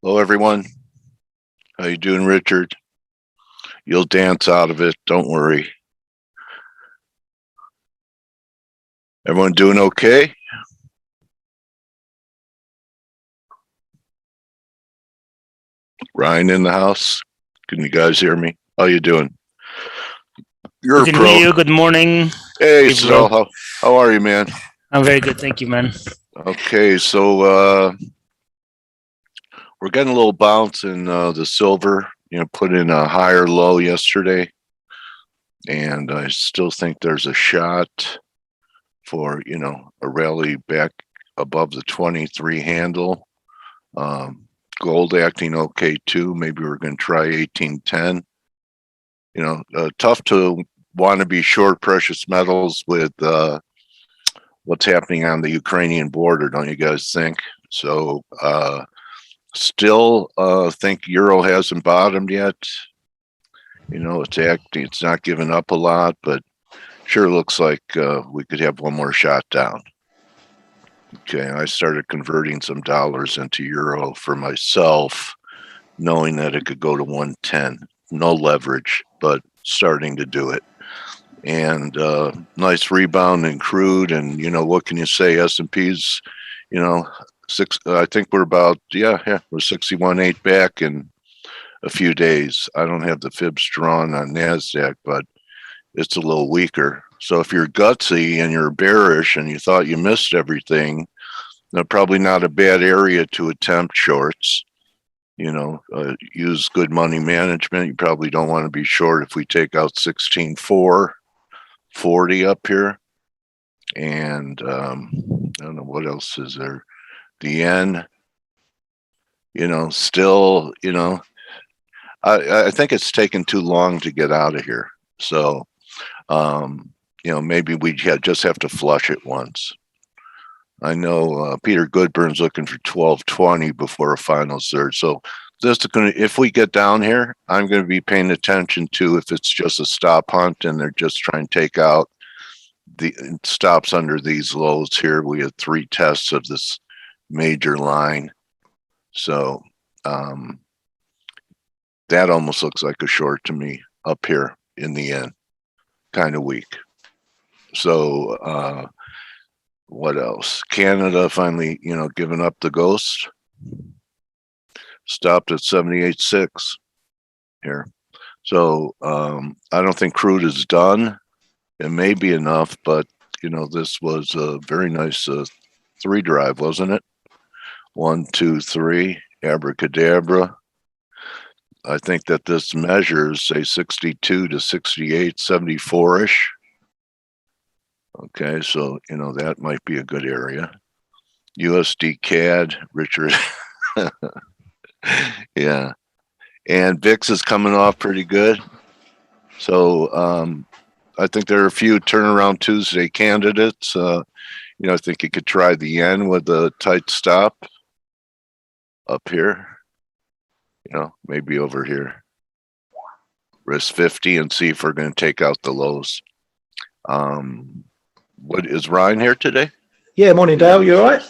Hello, everyone. How you doing, Richard? You'll dance out of it. Don't worry. Everyone doing okay? Ryan in the house? Can you guys hear me? How you doing? You're we can hear you. Good morning. Hey, Stel. How are you, man? I'm very good. Thank you, man. Okay, so we're getting a little bounce in the silver. Put in a higher low yesterday. And I still think there's a shot for, a rally back above the 23 handle. Gold acting okay too. Maybe we're going to try 1810. Tough to want to be short precious metals with what's happening on the Ukrainian border, don't you guys think? So still think euro hasn't bottomed yet. It's not giving up a lot, but sure looks like we could have one more shot down. Okay, I started converting some dollars into euro for myself, knowing that it could go to 110. No leverage, but starting to do it. And nice rebound in crude, and what can you say? S&P's, I think we're about we're 61.8 back in a few days. I don't have the fibs drawn on NASDAQ, but it's a little weaker. So if you're gutsy and you're bearish and you thought you missed everything, probably not a bad area to attempt shorts. Use good money management. You probably don't want to be short if we take out 16.440 up here. And I don't know what else is there. The yen, still, I think it's taken too long to get out of here. So, maybe we just have to flush it once. I know Peter Goodburn's looking for 1220 before a final surge. So if we get down here, I'm going to be paying attention to if it's just a stop hunt and they're just trying to take out the stops under these lows here. We had 3 tests of this major line. So that almost looks like a short to me up here in the end. Kind of weak. So what else? Canada finally, giving up the ghost. Stopped at 78.6 here. So I don't think crude is done. It may be enough, but this was a very nice 3 drive, wasn't it? 1, 2, 3, abracadabra. I think that this measures, say, 62 to 68, 74-ish. Okay, so, that might be a good area. USD CAD, Richard. Yeah. And VIX is coming off pretty good. So I think there are a few turnaround Tuesday candidates. I think you could try the yen with a tight stop up here. Maybe over here. Risk 50 and see if we're going to take out the lows. What is Ryan here today? Yeah, morning, Dale. You all right?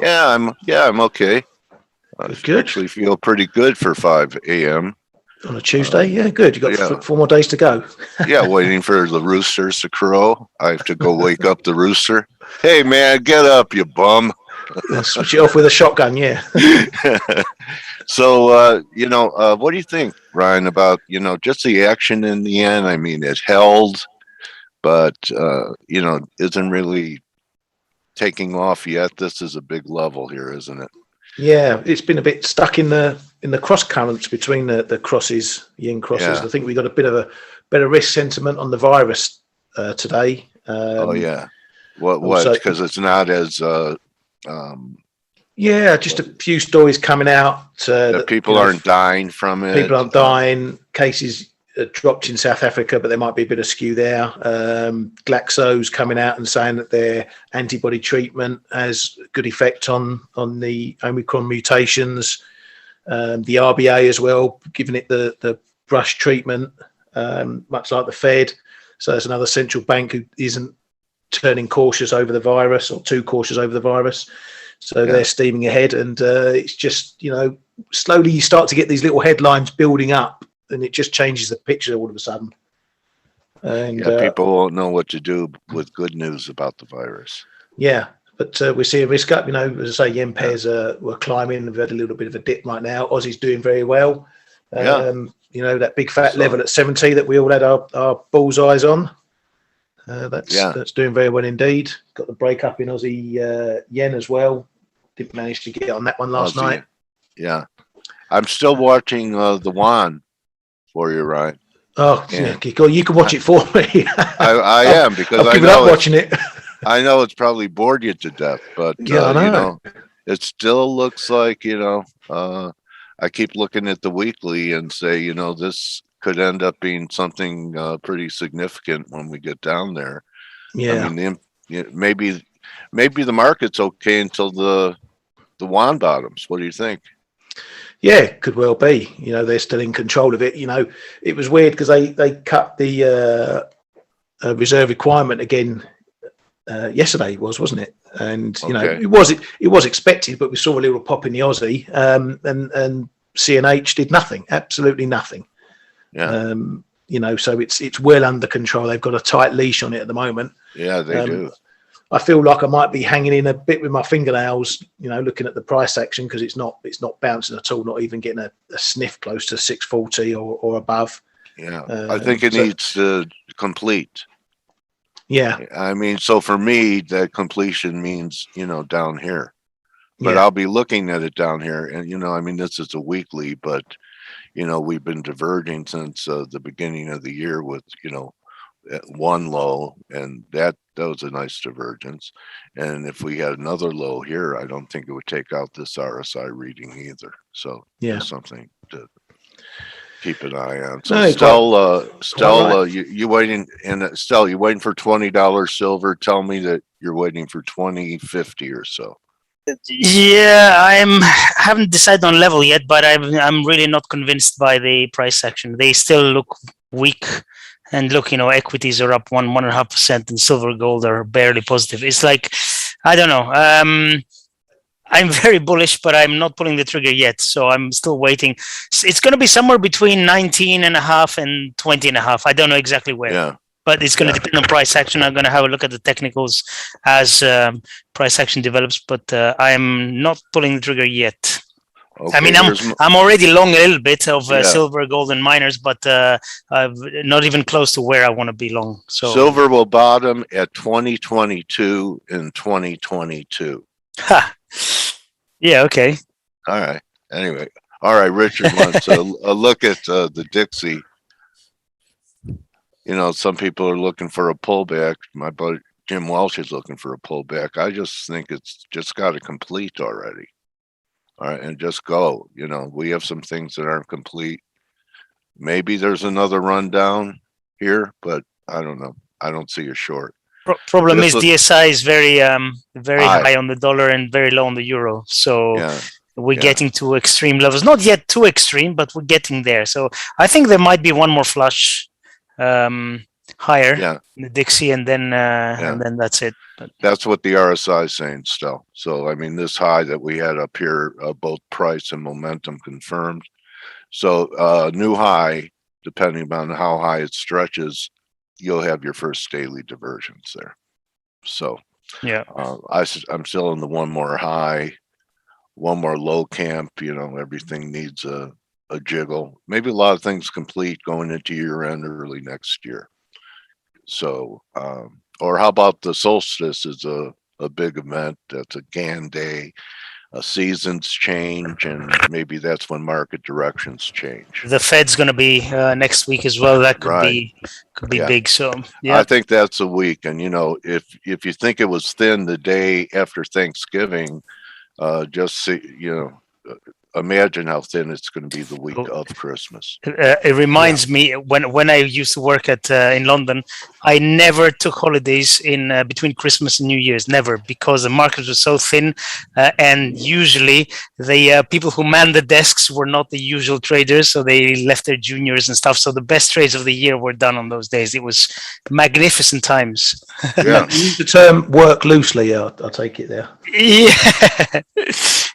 Yeah, I'm okay. Good. I actually feel pretty good for 5 a.m. on a Tuesday. Yeah, good. You got 4 more days to go. Yeah, waiting for the roosters to crow. I have to go wake up the rooster. Hey, man, get up, you bum. Switch it off with a shotgun. Yeah. So, what do you think, Ryan, about, just the action in the end? I mean, it held, but, isn't really taking off yet. This is a big level here, isn't it? Yeah, it's been a bit stuck in the cross currents between the crosses, yen crosses. Yeah. I think we got a bit of a better risk sentiment on the virus today. Oh yeah, what? Because it's not as yeah, just a few stories coming out that people aren't dying from it. People aren't dying. Cases dropped in South Africa, but there might be a bit of skew there. Glaxo's coming out and saying that their antibody treatment has good effect on the Omicron mutations. The RBA as well, giving it the brush treatment, much like the Fed. So there's another central bank who isn't turning cautious over the virus or too cautious over the virus. So they're steaming ahead, and it's just, slowly you start to get these little headlines building up, and it just changes the picture all of a sudden. And people won't know what to do with good news about the virus. Yeah, but we're seeing risk up. As I say, yen pairs were climbing. We've had a little bit of a dip right now. Aussie's doing very well. That big fat level at 70 that we all had our bullseyes on. That's doing very well indeed. Got the break up in Aussie yen as well. Didn't manage to get on that one last night. Yeah, I'm still watching the yuan for you, Ryan. Oh, you can watch it for me. I am, because I've given up watching it. I know it's probably bored you to death, but it still looks like, I keep looking at the weekly and say, this could end up being something pretty significant when we get down there. Yeah. I mean, maybe the market's okay until the yuan bottoms. What do you think? Yeah, could well be. They're still in control of it. It was weird because they cut the reserve requirement again yesterday, wasn't it? And it was expected, but we saw a little pop in the Aussie, and CNH did nothing, absolutely nothing. Yeah. So it's well under control. They've got a tight leash on it at the moment. Yeah, they do. I feel like I might be hanging in a bit with my fingernails, looking at the price action, because it's not bouncing at all, not even getting a sniff close to 640 or above. Yeah, I think it needs to complete. Yeah. I mean, so for me, that completion means, down here. But I'll be looking at it down here. And, this is a weekly, but, we've been diverging since the beginning of the year with, one low, and that was a nice divergence. And if we had another low here, I don't think it would take out this RSI reading either. So there's something to keep an eye on. So Stel, you waiting, and Stel, you waiting for $20 silver? Tell me that you're waiting for 20.50 or so. Yeah, I haven't decided on level yet, but I'm really not convinced by the price action. They still look weak. And look, equities are up 1.5%, and silver, gold are barely positive. It's like, I don't know. I'm very bullish, but I'm not pulling the trigger yet. So I'm still waiting. It's going to be somewhere between 19.5 and 20.5. I don't know exactly where. Yeah. But it's going to depend on price action. I'm going to have a look at the technicals as price action develops, but I'm not pulling the trigger yet. Okay, I mean, I'm already long a little bit of silver, gold, and miners, but I'm not even close to where I want to be long. So silver will bottom at 2022 in 2022. Ha. Yeah. Okay. All right. Anyway, all right. Richard wants a look at the Dixie. Some people are looking for a pullback. My buddy Jim Welsh is looking for a pullback. I just think it's just got to complete already. All right, and just go. We have some things that aren't complete. Maybe there's another rundown here, but I don't know. I don't see a short. Problem is DSI is very high on the dollar and very low on the euro. So we're getting to extreme levels. Not yet too extreme, but we're getting there. So I think there might be one more flush higher in the Dixie, and then that's it. But that's what the RSI is saying still. So I mean, this high that we had up here, both price and momentum confirmed. So new high, depending on how high it stretches, you'll have your first daily diversions there. So I'm still in the one more high, one more low camp. Everything needs a jiggle. Maybe a lot of things complete going into year end early next year. So or how about the solstice is a big event. That's a GAN day. Seasons change, and maybe that's when market directions change. The Fed's going to be next week as well. That could be big. So I think that's a week. And if you think it was thin the day after Thanksgiving, just see imagine how thin it's going to be the week of Christmas. It reminds me when I used to work at in London, I never took holidays in between Christmas and New Year's, never, because the market was so thin, and usually the people who manned the desks were not the usual traders, so they left their juniors and stuff. So the best trades of the year were done on those days. It was magnificent times. Yeah. You use the term "work loosely." I'll take it there. Yeah.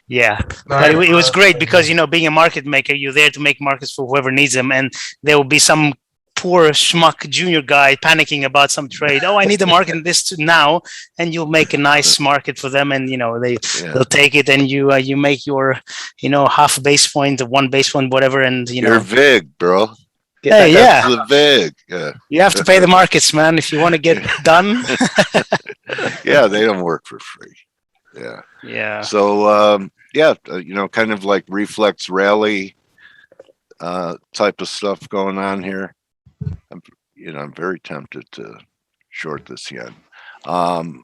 Yeah, but it was great because, you know, being a market maker, you're there to make markets for whoever needs them, and there will be some poor schmuck junior guy panicking about some trade. Oh, I need the market in this now, and you'll make a nice market for them, and you know they'll take it, and you make your, you know, half a base point, 1 base point, whatever, and you know. You're VIG, bro. Hey, yeah, that's the VIG. Yeah. You have to pay the markets, man, if you want to get done. Yeah, they don't work for free. Yeah. Yeah. So, you know, kind of like reflex rally type of stuff going on here. I'm very tempted to short this yen. The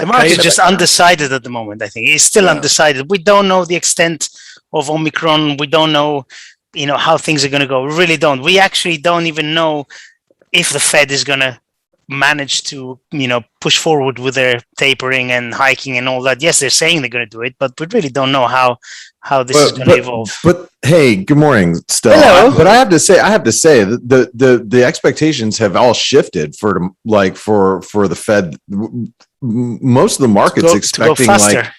market is just undecided at the moment. I think it's still undecided. We don't know the extent of Omicron. We don't know, you know, how things are going to go. We really don't. We actually don't even know if the Fed is going to manage to, you know, push forward with their tapering and hiking and all that. Yes, they're saying they're going to do it, but we really don't know how this is going to evolve. But hey, good morning, Stel. Hello. But I have to say that the expectations have all shifted for the Fed. Most of the markets expecting like,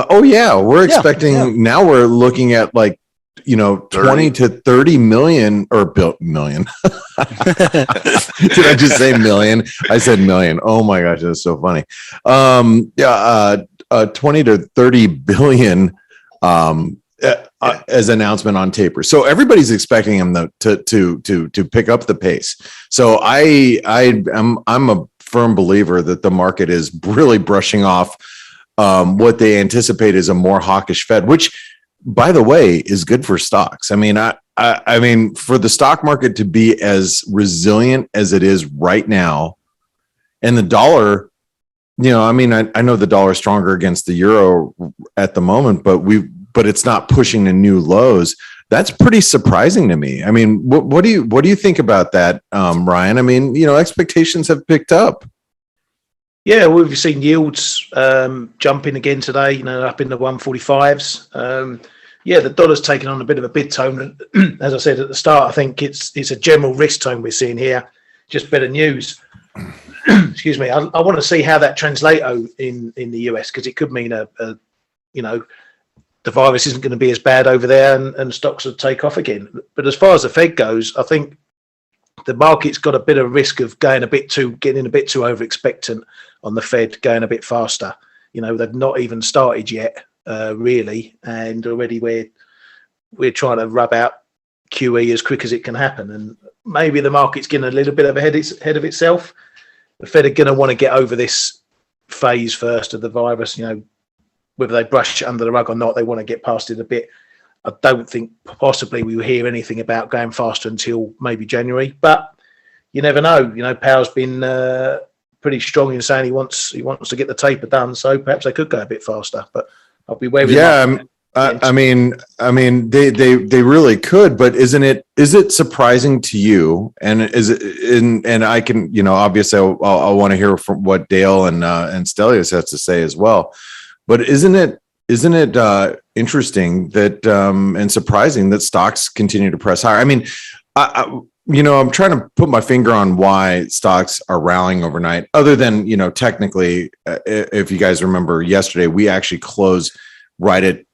we're expecting now. We're looking at like, you know, 20 to 30 million or million. Did I just say million? I said million. Oh my gosh, that's so funny. 20 to 30 billion as announcement on taper. So everybody's expecting them to pick up the pace. So I'm a firm believer that the market is really brushing off what they anticipate is a more hawkish Fed, which, by the way, is good for stocks. I mean, I mean, for the stock market to be as resilient as it is right now, and the dollar, you know, I mean, I know the dollar is stronger against the euro at the moment, but it's not pushing to new lows. That's pretty surprising to me. I mean, what do you think about that, Ryan? I mean, you know, expectations have picked up. Yeah, we've seen yields jumping again today, you know, up in the 145s. The dollar's taken on a bit of a bid tone. As I said at the start, I think it's a general risk tone we're seeing here, just better news. Excuse me. I want to see how that translates in the US, because it could mean you know, the virus isn't going to be as bad over there and stocks will take off again. But as far as the Fed goes, I think the market's got a bit of risk of getting a bit too over expectant on the Fed going a bit faster. You know, they've not even started yet, really, and already we're trying to rub out QE as quick as it can happen. And maybe the market's getting a little bit of ahead of itself. The Fed are going to want to get over this phase first of the virus. You know, whether they brush it under the rug or not, they want to get past it a bit. I don't think possibly we will hear anything about going faster until maybe January, but you never know. You know, Powell's been pretty strong in saying he wants to get the taper done, so perhaps they could go a bit faster. But I'll be wary. Yeah, I mean, they really could, but is it surprising to you? And and I can, you know, obviously I want to hear from what Dale and Stelios has to say as well. But isn't it interesting that and surprising that stocks continue to press higher? I mean, I'm trying to put my finger on why stocks are rallying overnight, other than, you know, technically, if you guys remember yesterday, we actually closed right at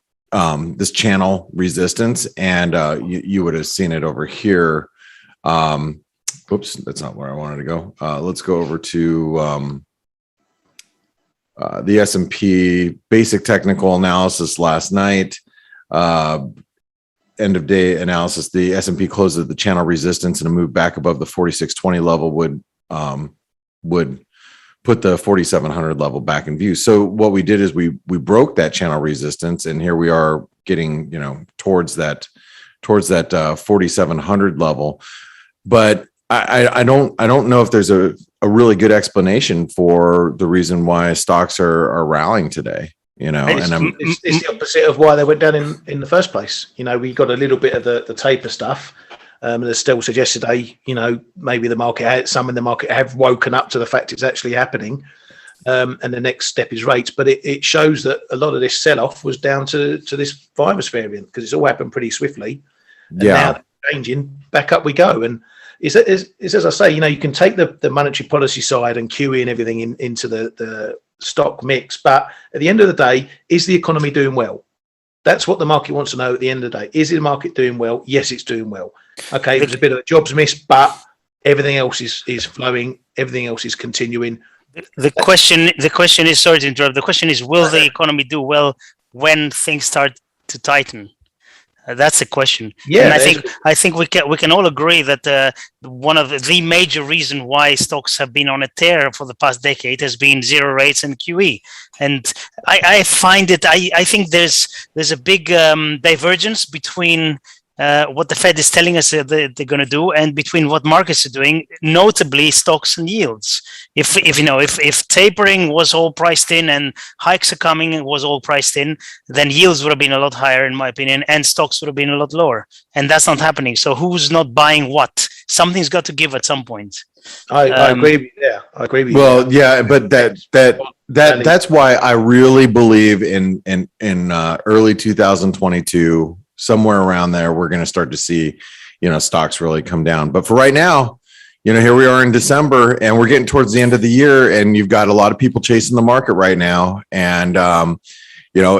this channel resistance, and you would have seen it over here. Oops, that's not where I wanted to go. Let's go over to the S&P basic technical analysis last night. End of day analysis, the S&P closed at the channel resistance, and a move back above the 4620 level would put the 4700 level back in view. So what we did is we broke that channel resistance, and here we are getting, you know, towards that 4700 level. But I don't know if there's a really good explanation for the reason why stocks are rallying today. you know, It's, and it's the opposite of why they went down in the first place. You know, we got a little bit of the taper stuff. As Stel said yesterday, you know, maybe some in the market have woken up to the fact it's actually happening. And the next step is rates. But it shows that a lot of this sell-off was down to this virus variant, because it's all happened pretty swiftly. And now they're changing, back up we go. And it's as I say, you know, you can take the monetary policy side and QE and everything into the stock mix. But at the end of the day, is the economy doing well? That's what the market wants to know at the end of the day. Is the market doing well? Yes, it's doing well. Okay, there's a bit of a jobs miss, but everything else is flowing. Everything else is continuing. The question is, sorry to interrupt. The question is, will the economy do well when things start to tighten? That's the question. Yeah, and I think we can all agree that one of the major reason why stocks have been on a tear for the past decade has been zero rates and QE. And I find it. I think there's a big divergence between what the Fed is telling us that they're going to do, and between what markets are doing, notably stocks and yields. If tapering was all priced in and hikes are coming and was all priced in, then yields would have been a lot higher, in my opinion, and stocks would have been a lot lower. And that's not happening. So who's not buying what? Something's got to give at some point. I agree with you there. I agree with you. Well, yeah, but that's why I really believe in early 2022. Somewhere around there, we're going to start to see, you know, stocks really come down. But for right now, you know, here we are in December, and we're getting towards the end of the year, and you've got a lot of people chasing the market right now. And, you know,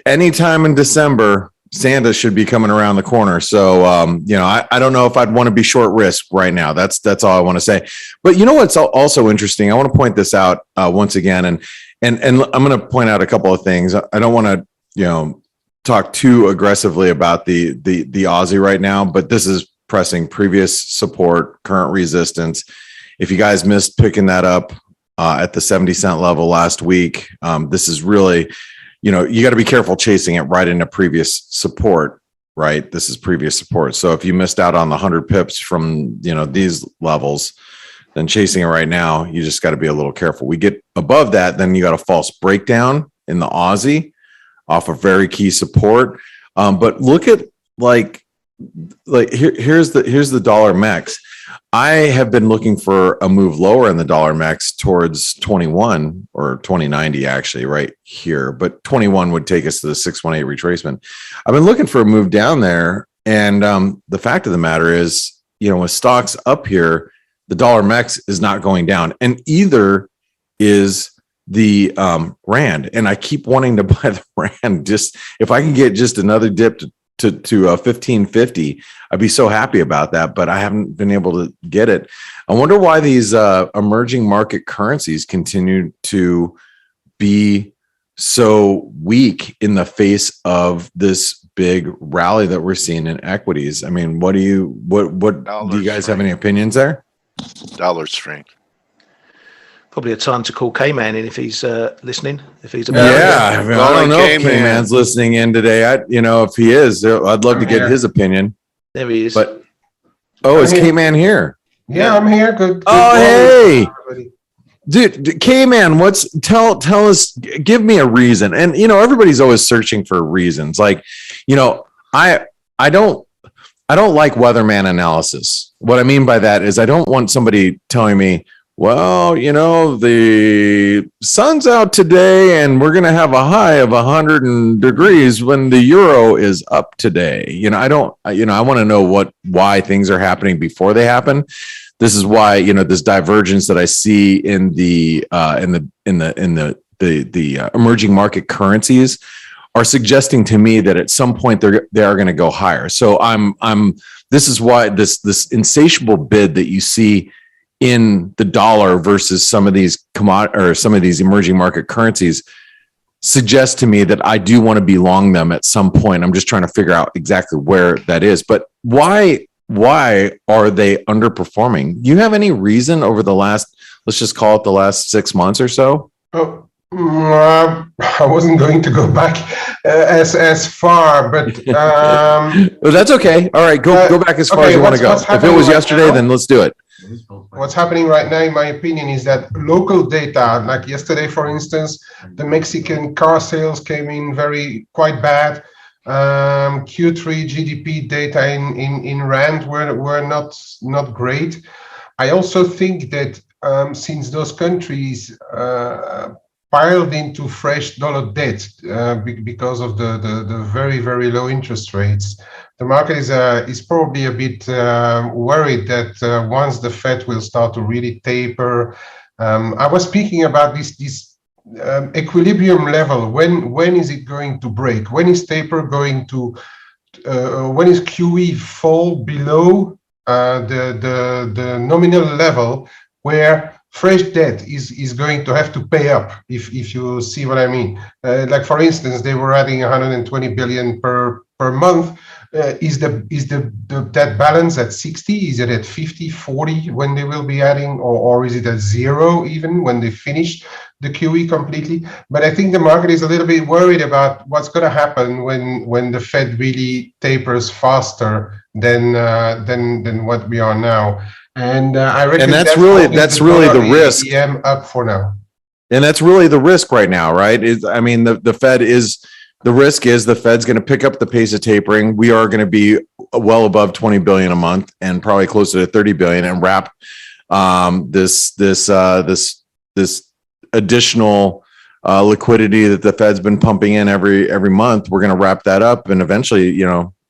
anytime in December, Santa should be coming around the corner. So, you know, I don't know if I'd want to be short risk right now. That's all I want to say. But you know what's also interesting? I want to point this out once again, and I'm going to point out a couple of things. I don't want to, you know, talk too aggressively about the Aussie right now, but this is pressing previous support, current resistance. If you guys missed picking that up at the 70-cent level last week, this is really, you know, you got to be careful chasing it right into previous support, right? This is previous support. So if you missed out on the 100 pips from, you know, these levels, then chasing it right now, you just got to be a little careful. We get above that, then you got a false breakdown in the Aussie off of very key support. But look at here's the dollar mex. I have been looking for a move lower in the dollar mex towards 21 or 2090 actually right here, but 21 would take us to the 618 retracement. I've been looking for a move down there, and the fact of the matter is, you know, with stocks up here, the dollar mex is not going down, and either is the rand. And I keep wanting to buy the rand. Just if I can get just another dip to 1550, I'd be so happy about that, but I haven't been able to get it. I wonder why these emerging market currencies continue to be so weak in the face of this big rally that we're seeing in equities. I mean, what do you guys have any opinions there? Dollar strength. Probably a time to call Kman in if he's listening. If he's I don't know if Kman's listening in today. If he is, I'd love to get his opinion. There he is. But is Kman here? Yeah, I'm here. Good. Hey, dude, Kman, tell us, give me a reason. And everybody's always searching for reasons. Like, I don't like weatherman analysis. What I mean by that is I don't want somebody telling me, well, the sun's out today and we're going to have a high of 100 degrees when the euro is up today. I want to know why things are happening before they happen. This is why, this divergence that I see in the emerging market currencies are suggesting to me that at some point they are going to go higher. So this is why this insatiable bid that you see in the dollar versus some of these emerging market currencies suggests to me that I do want to be long them at some point. I'm just trying to figure out exactly where that is. But why are they underperforming? Do you have any reason over the last, let's just call it the last 6 months or so? I wasn't going to go back as far, but well, that's okay. All right, go back as far as you want to go. If it was yesterday, then let's do it. what's happening right now, in my opinion, is that local data, like yesterday, for instance, the Mexican car sales came in quite bad. Q3 GDP data in Rand were not great. I also think that since those countries piled into fresh dollar debt because of the very low interest rates, the market is probably a bit worried that once the Fed will start to really taper. I was speaking about this equilibrium level. When is it going to break? When is taper going to? When is QE fall below the nominal level where fresh debt is going to have to pay up, if you see what I mean? Like, for instance, they were adding 120 billion per month. Is that balance at 60? Is it at 50, 40 when they will be adding, or is it at 0 even when they finish the QE completely? But I think the market is a little bit worried about what's going to happen when the Fed really tapers faster than what we are now. And I reckon, and that's really the risk. EM up for now. And that's really the risk right now, right? The Fed is. The risk is the Fed's going to pick up the pace of tapering. We are going to be well above 20 billion a month and probably closer to 30 billion, and wrap this additional liquidity that the Fed's been pumping in every month. We're going to wrap that up and eventually,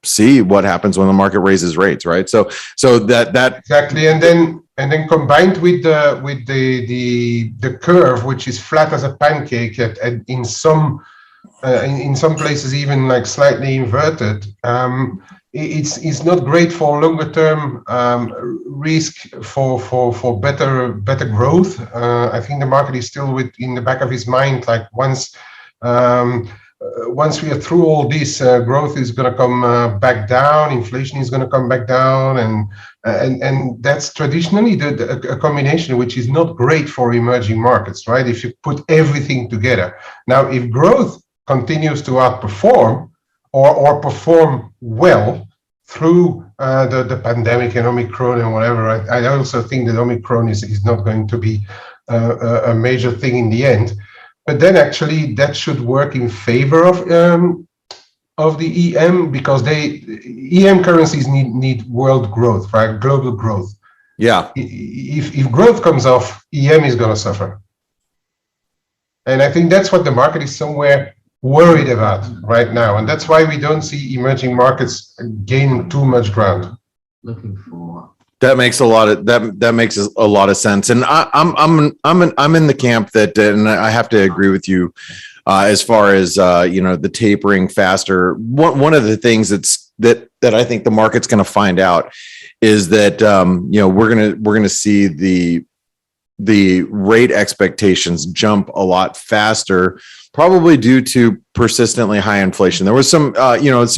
see what happens when the market raises rates, right? So that exactly, and then combined with the curve, which is flat as a pancake, in some places even like slightly inverted, it's not great for longer term risk for better growth. I think the market is still in the back of his mind, like once we are through all this, growth is going to come back down, inflation is going to come back down, and that's traditionally a combination which is not great for emerging markets, right? If you put everything together. Now, if growth continues to outperform or perform well through the pandemic and Omicron and whatever, I also think that Omicron is not going to be a major thing in the end. But then actually that should work in favor of the EM, because EM currencies need world growth, right? Global growth. Yeah. If growth comes off, EM is going to suffer. And I think that's what the market is somewhere worried about right now, and that's why we don't see emerging markets gain too much ground. That makes a lot of sense, and I'm in the camp that, and I have to agree with you as far as the tapering faster. One of the things that I think the market's going to find out is that we're going to see the rate expectations jump a lot faster, probably due to persistently high inflation. There was some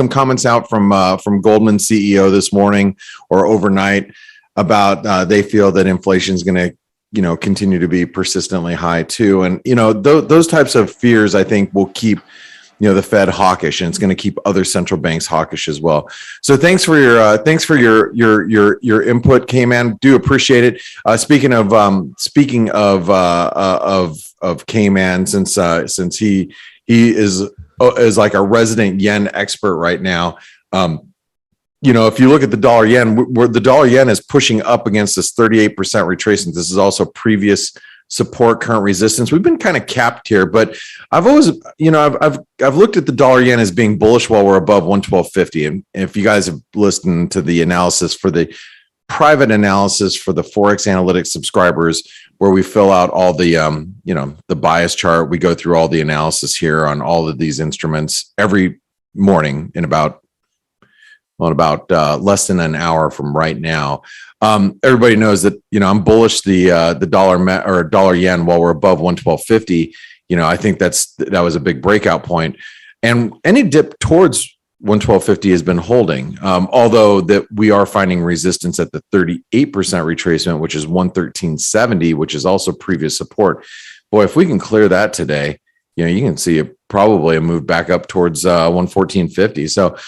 comments out from Goldman CEO this morning or overnight about they feel that inflation is going to continue to be persistently high too, and those types of fears I think will keep the Fed hawkish, and it's going to keep other central banks hawkish as well. So thanks for your input, Kman. Do appreciate it. Speaking of Kman, since he is like a resident yen expert right now. If you look at the dollar yen, where the dollar yen is pushing up against this 38% retracement. This is also previous support, current resistance. We've been kind of capped here, but I've always, I've looked at the dollar yen as being bullish while we're above 112.50. And if you guys have listened to the analysis for the private analysis for the ForexAnalytix subscribers, where we fill out all the, the bias chart, we go through all the analysis here on all of these instruments every morning in about less than an hour from right now. Everybody knows that, I'm bullish the dollar yen while we're above 112.50. I think that was a big breakout point, and any dip towards 112.50 has been holding. Although that we are finding resistance at the 38% retracement, which is 113.70, which is also previous support. Boy, if we can clear that today, you can see probably a move back up towards 114.50. So,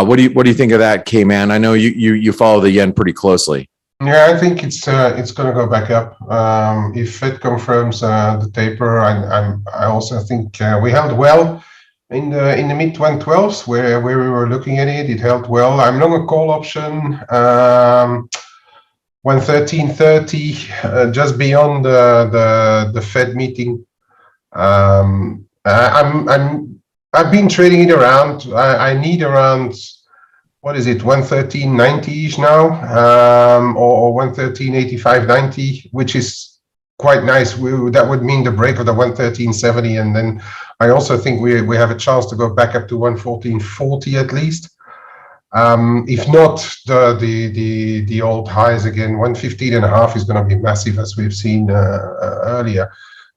what do you think of that, Kman? I know you follow the yen pretty closely. Yeah, I think it's going to go back up. If Fed confirms the taper, I also think we held well in the mid 112s where we were looking at it. It held well. I'm long a call option. 113.30, just beyond the Fed meeting. I've been trading it around. I need around, what is it, 113.90-ish now, or 113.85.90, which is quite nice. That would mean the break of the 113.70, and then I also think we have a chance to go back up to 114.40 at least. If not, the old highs again, 115.5 is going to be massive, as we've seen earlier.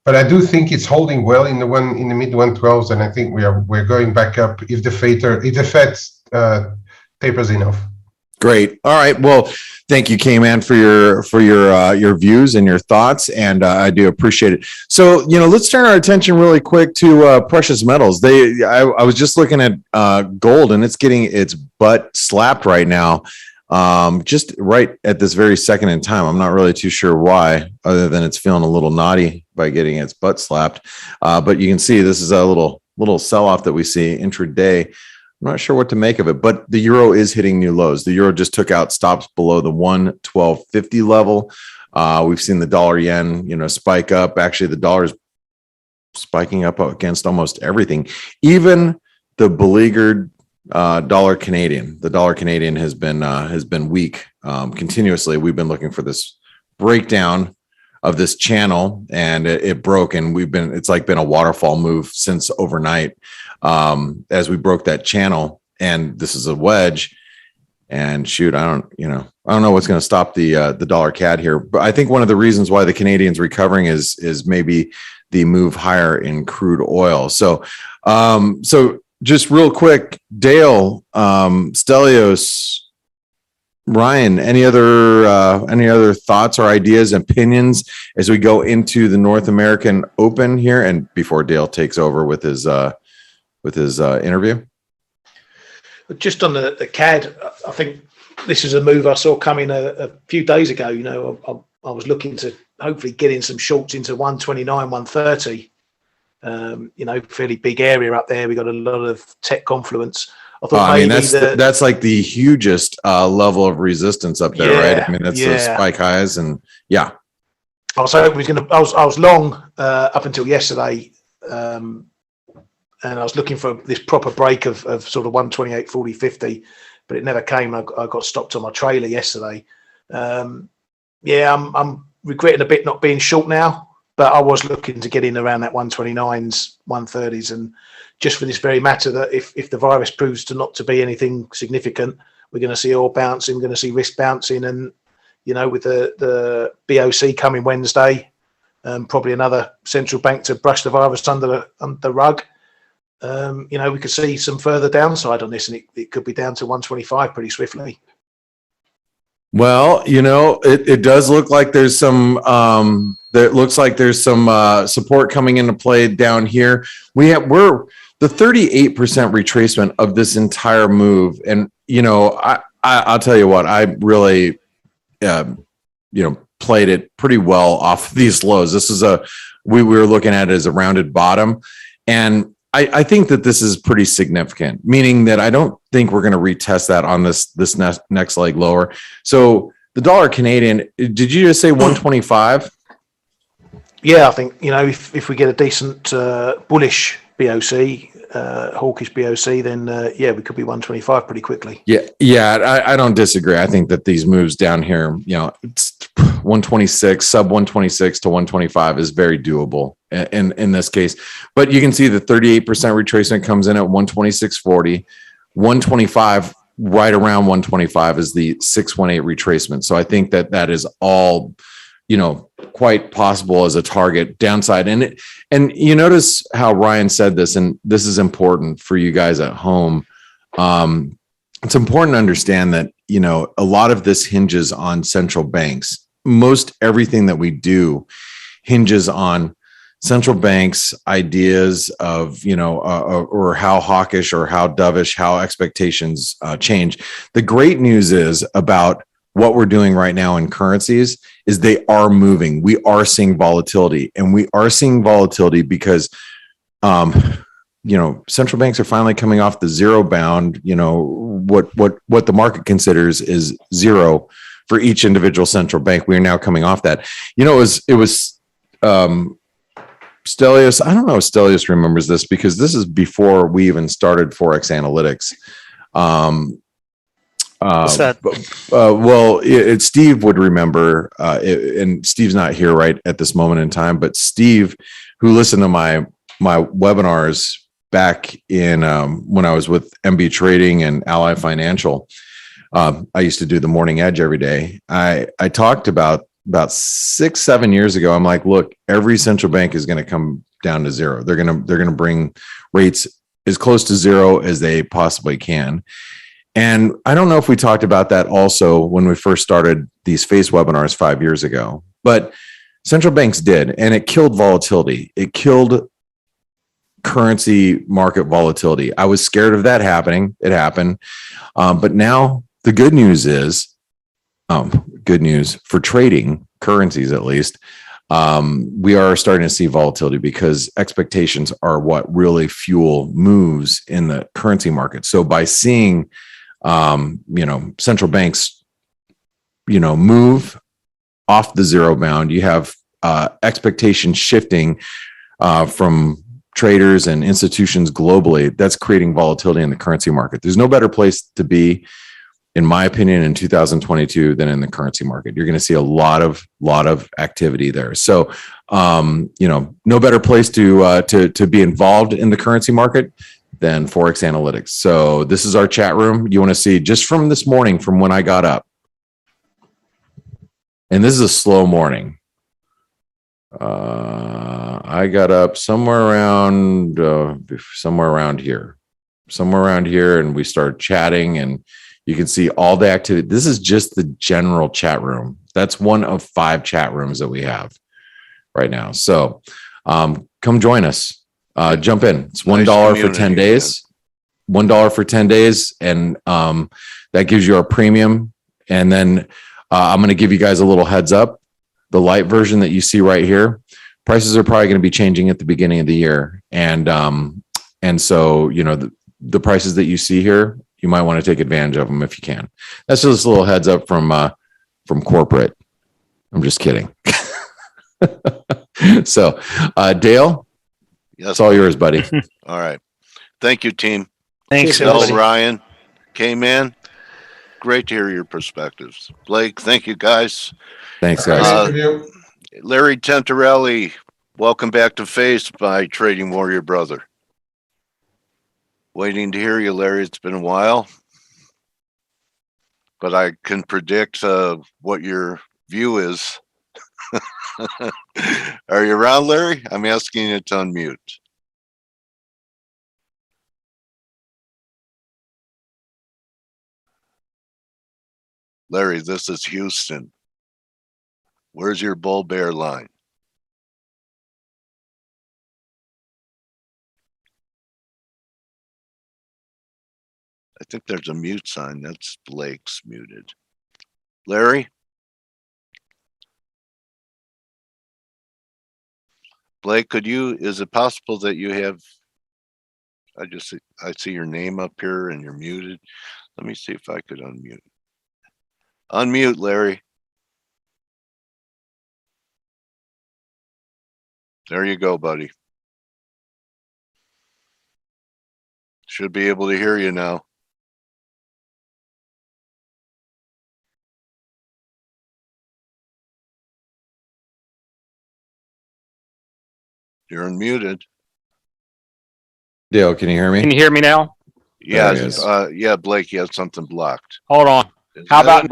But I do think it's holding well in the mid 112s, and I think we're going back up if the Fed tapers enough. Great. All right. Well, thank you, Kman, for your views and your thoughts, and I do appreciate it. So, let's turn our attention really quick to precious metals. I was just looking at gold, and it's getting its butt slapped right now, just right at this very second in time. I'm not really too sure why, other than it's feeling a little naughty by getting its butt slapped. But you can see this is a little sell-off that we see intraday. I'm not sure what to make of it, but the euro is hitting new lows. The euro just took out stops below the 112.50 level. We've seen the dollar yen, spike up. Actually, the dollar's spiking up against almost everything, even the beleaguered dollar Canadian. The dollar Canadian has been weak continuously. We've been looking for this breakdown of this channel, and it broke, and it's like been a waterfall move since overnight. As we broke that channel, and this is a wedge, and shoot, I don't know what's going to stop the dollar CAD here, but I think one of the reasons why the Canadian's recovering is maybe the move higher in crude oil. So just real quick, Dale, Stelios, Ryan, any other thoughts or ideas, opinions as we go into the North American Open here, and before Dale takes over with his interview? Just on the CAD, I think this is a move I saw coming a few days ago. I was looking to hopefully get in some shorts into 129, 130. Fairly big area up there. We got a lot of tech confluence. I thought that's like the hugest level of resistance up there, right? I mean, that's the spike highs, and yeah. I was hoping I was long up until yesterday. And I was looking for this proper break of sort of 128, 40, 50, but it never came. I got stopped on my trailer yesterday. I'm regretting a bit not being short now, but I was looking to get in around that 129s, 130s, and just for this very matter that if the virus proves to not to be anything significant, we're going to see oil bouncing, we're going to see risk bouncing, and with the BOC coming Wednesday, probably another central bank to brush the virus under the rug. We could see some further downside on this, and it could be down to 125 pretty swiftly. Well, it does look like there's some support coming into play down here. We're the 38% retracement of this entire move, and I'll tell you what, I really played it pretty well off these lows. This is we were looking at it as a rounded bottom, and I think that this is pretty significant, meaning that I don't think we're going to retest that on this next leg lower. So the dollar Canadian, did you just say 125? Yeah, I think, if we get a decent bullish BOC, hawkish BOC, then we could be 125 pretty quickly. Yeah, I don't disagree. I think that these moves down here, it's 126, sub 126 to 125 is very doable in this case. But you can see the 38% retracement comes in at 126.40, 125 right around 125 is the 618 retracement. So I think that is all, quite possible as a target downside. And you notice how Ryan said this, and this is important for you guys at home. It's important to understand that, a lot of this hinges on central banks. Most everything that we do hinges on central banks' ideas of, or how hawkish or how dovish, how expectations change. The great news is about what we're doing right now in currencies is they are moving. We are seeing volatility, and we are seeing volatility because, central banks are finally coming off the zero bound. What the market considers is zero for each individual central bank. We are now coming off that. It was Stelios. I don't know if Stelios remembers this because this is before we even started ForexAnalytix. What's that? Steve would remember, and Steve's not here right at this moment in time, but Steve, who listened to my webinars back in when I was with MB Trading and Ally Financial, I used to do the Morning Edge every day. I talked about 6-7 years ago. I'm like, look, every central bank is going to come down to zero. They're going to bring rates as close to zero as they possibly can. And I don't know if we talked about that also when we first started these F.A.C.E webinars 5 years ago, but central banks did, and it killed volatility. It killed currency market volatility. I was scared of that happening. It happened. But now the good news is, good news for trading currencies, at least, we are starting to see volatility because expectations are what really fuel moves in the currency market. So by seeing, central banks, move off the zero bound, you have expectation shifting from traders and institutions globally. That's creating volatility in the currency market. There's no better place to be, in my opinion, in 2022 than in the currency market. You're going to see a lot of activity there. So, no better place to be involved in the currency market than ForexAnalytix. So this is our chat room. You want to see just from this morning, from when I got up, and this is a slow morning. I got up somewhere around here, and we started chatting, and you can see all the activity. This is just the general chat room. That's one of 5 chat rooms that we have right now. So come join us. Jump in. It's $1 for 10 days. $1 for 10 days, and that gives you our premium. And then I'm going to give you guys a little heads up. The light version that you see right here, prices are probably going to be changing at the beginning of the year, and so the prices that you see here, you might want to take advantage of them if you can. That's just a little heads up from corporate. I'm just kidding. So, Dale, yes, it's all yours, buddy. All right. Thank you, team. Thanks, Stel, everybody. Ryan, Kman. Great to hear your perspectives. Blake, thank you, guys. Thanks, guys. Thank you. Larry Tentarelli, welcome back to F.A.C.E, my trading warrior brother. Waiting to hear you, Larry. It's been a while, but I can predict what your view is. Are you around, Larry? I'm asking you to unmute. Larry, this is Houston. Where's your bull bear line? I think there's a mute sign. That's Blake's muted. Larry? Blake, is it possible that you have, I see your name up here and you're muted. Let me see if I could unmute. Unmute, Larry. There you go, buddy. Should be able to hear you now. You're unmuted. Dale, can you hear me? Can you hear me now? Yeah, There he is. yeah, Blake, you have something blocked. Hold on. How about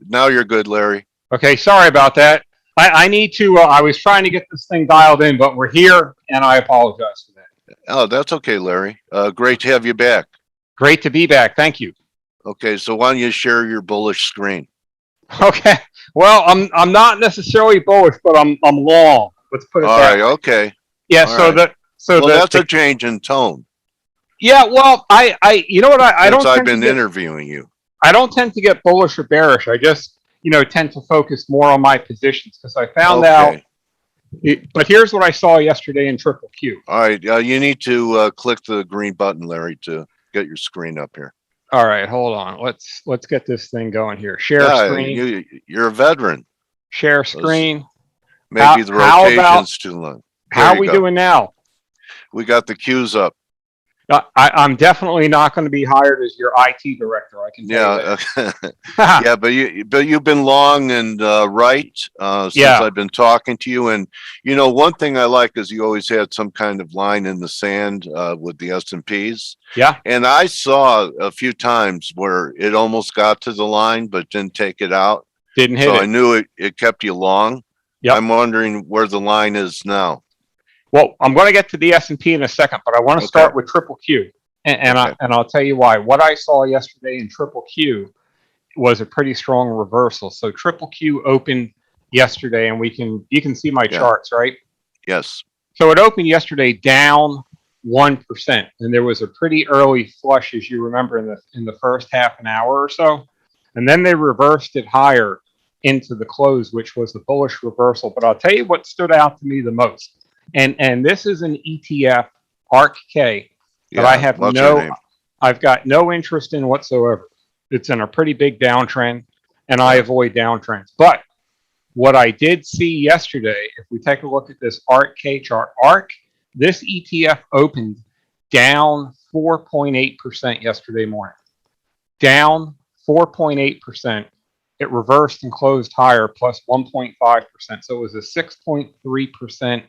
now? You're good, Larry. Okay, sorry about that. I need to, I was trying to get this thing dialed in, but we're here, and I apologize for that. Oh, that's okay, Larry. Great to have you back. Great to be back. Thank you. Okay, so why don't you share your bullish screen? Okay. Well, I'm not necessarily bullish, but I'm long. Let's put it All that right, way. okay. Yeah. All right. So that's a change in tone. Yeah. Well, you know what? I don't. Since I've tend to been get- interviewing you. I don't tend to get bullish or bearish. I just, tend to focus more on my positions because I found out. But here's what I saw yesterday in Triple Q. All right. You need to click the green button, Larry, to get your screen up here. All right, hold on. Let's get this thing going here. Share screen. You're a veteran. Share screen. Maybe the rotation's too long. How are we doing now? We got the cues up. I'm definitely not going to be hired as your IT director. I can tell you that. Yeah, but you've been long and right since I've been talking to you. And one thing I like is you always had some kind of line in the sand with the S&Ps. Yeah. And I saw a few times where it almost got to the line, but didn't take it out. Didn't hit it. So I knew it kept you long. Yep. I'm wondering where the line is now. Well, I'm going to get to the S&P in a second, but I want to start with Triple Q, and I'll tell you why. What I saw yesterday in Triple Q was a pretty strong reversal. So Triple Q opened yesterday, and you can see my charts, right? Yes. So it opened yesterday down 1%, and there was a pretty early flush, as you remember, in the first half an hour or so, and then they reversed it higher into the close, which was a bullish reversal. But I'll tell you what stood out to me the most. And this is an ETF, ARK-K, that I've got no interest in whatsoever. It's in a pretty big downtrend, and I avoid downtrends. But what I did see yesterday, if we take a look at this ARK-K chart, this ETF opened down 4.8% yesterday morning. Down 4.8%. It reversed and closed higher, plus 1.5%. So it was a 6.3%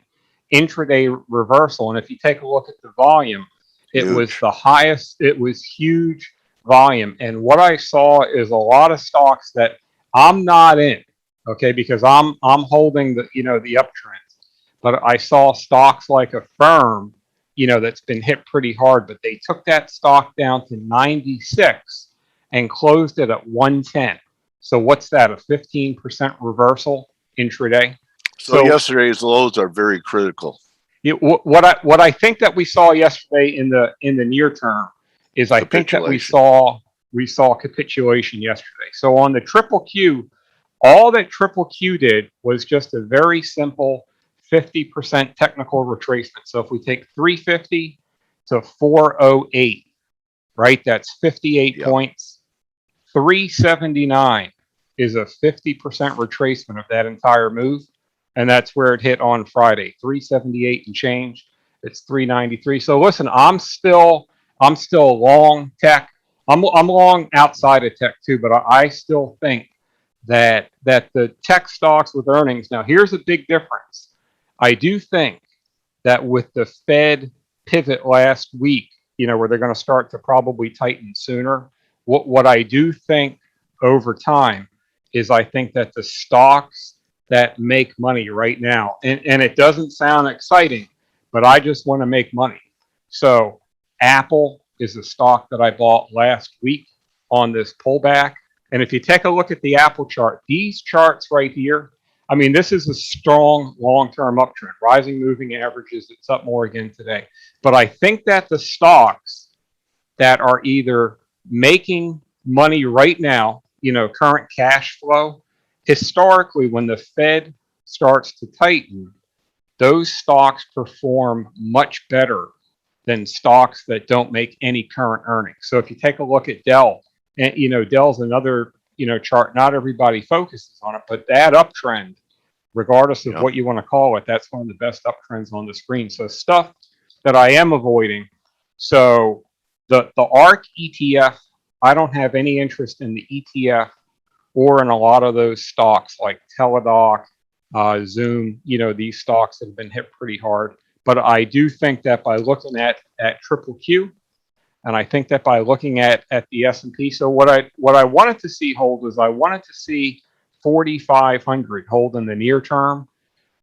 intraday reversal. And if you take a look at the volume, it was the highest. It was huge volume. And what I saw is a lot of stocks that I'm not in, okay, because I'm holding the uptrends. But I saw stocks like Affirm, that's been hit pretty hard, but they took that stock down to 96 and closed it at 110. So what's that? A 15% reversal intraday. So yesterday's lows are very critical. What I think that we saw yesterday in the near term is I think that we saw capitulation yesterday. So on the Triple Q, all that Triple Q did was just a very simple 50% technical retracement. So if we take 350 to 408, right, that's 58 points. 379 is a 50% retracement of that entire move. And that's where it hit on Friday, 378 and change. It's 393. So listen, I'm still long tech. I'm long outside of tech too, but I still think that the tech stocks with earnings. Now, here's a big difference. I do think that with the Fed pivot last week, where they're going to start to probably tighten sooner. What I do think over time is I think that the stocks that make money right now, and it doesn't sound exciting, but I just want to make money. So Apple is a stock that I bought last week on this pullback. And if you take a look at the Apple chart, these charts right here, I mean, this is a strong long-term uptrend, rising moving averages. It's up more again today. But I think that the stocks that are either making money right now, current cash flow, historically, when the Fed starts to tighten, those stocks perform much better than stocks that don't make any current earnings. So if you take a look at Dell, and Dell's another chart. Not everybody focuses on it, but that uptrend, regardless of what you want to call it, that's one of the best uptrends on the screen. So stuff that I am avoiding. So the ARK ETF, I don't have any interest in the ETF or in a lot of those stocks like Teladoc, Zoom, these stocks that have been hit pretty hard. But I do think that by looking at Triple Q, and I think that by looking at the S&P, so what I wanted to see hold is I wanted to see 4,500 hold in the near term,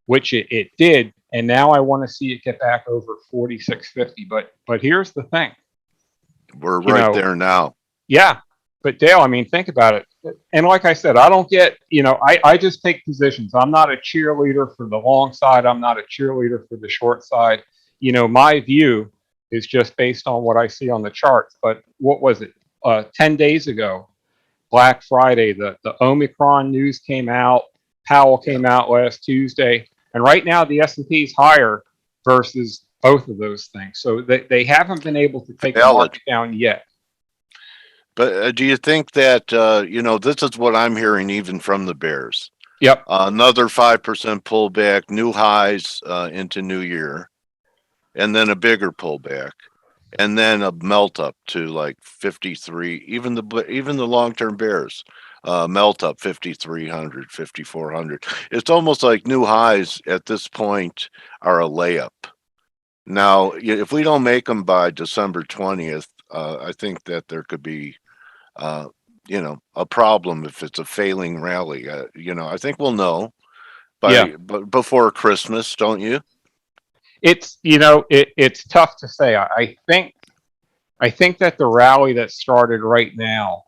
which it did, and now I want to see it get back over 4,650. But here's the thing. We're right there now. Yeah. But Dale, I mean, think about it. And like I said, I don't get, I just take positions. I'm not a cheerleader for the long side. I'm not a cheerleader for the short side. My view is just based on what I see on the charts. But what was it? 10 days ago, Black Friday. The Omicron news came out. Powell came out last Tuesday. And right now the S&P is higher versus both of those things. So they haven't been able to take the market down yet. But do you think that, this is what I'm hearing even from the bears. Yep. Another 5% pullback, new highs into New Year, and then a bigger pullback, and then a melt up to like 53. Even the long-term bears melt up 5,300, 5,400. It's almost like new highs at this point are a layup. Now, if we don't make them by December 20th, I think that there could be, a problem if it's a failing rally. I think we'll know but before Christmas, don't you? It's it's tough to say. I think that the rally that started right now,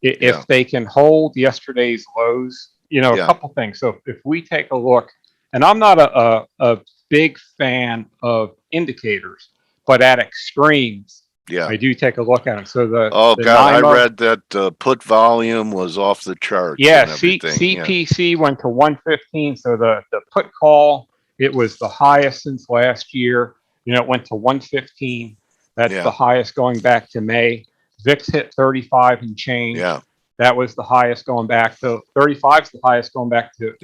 if they can hold yesterday's lows, a couple things. So if we take a look, and I'm not a big fan of indicators, but at extremes, I do take a look at them. So I read that put volume was off the chart. Yeah, CPC went to 115. So the put call, it was the highest since last year. It went to 115. That's the highest going back to May. VIX hit 35 and change. Yeah. That was the highest going back to 35 is the highest going back to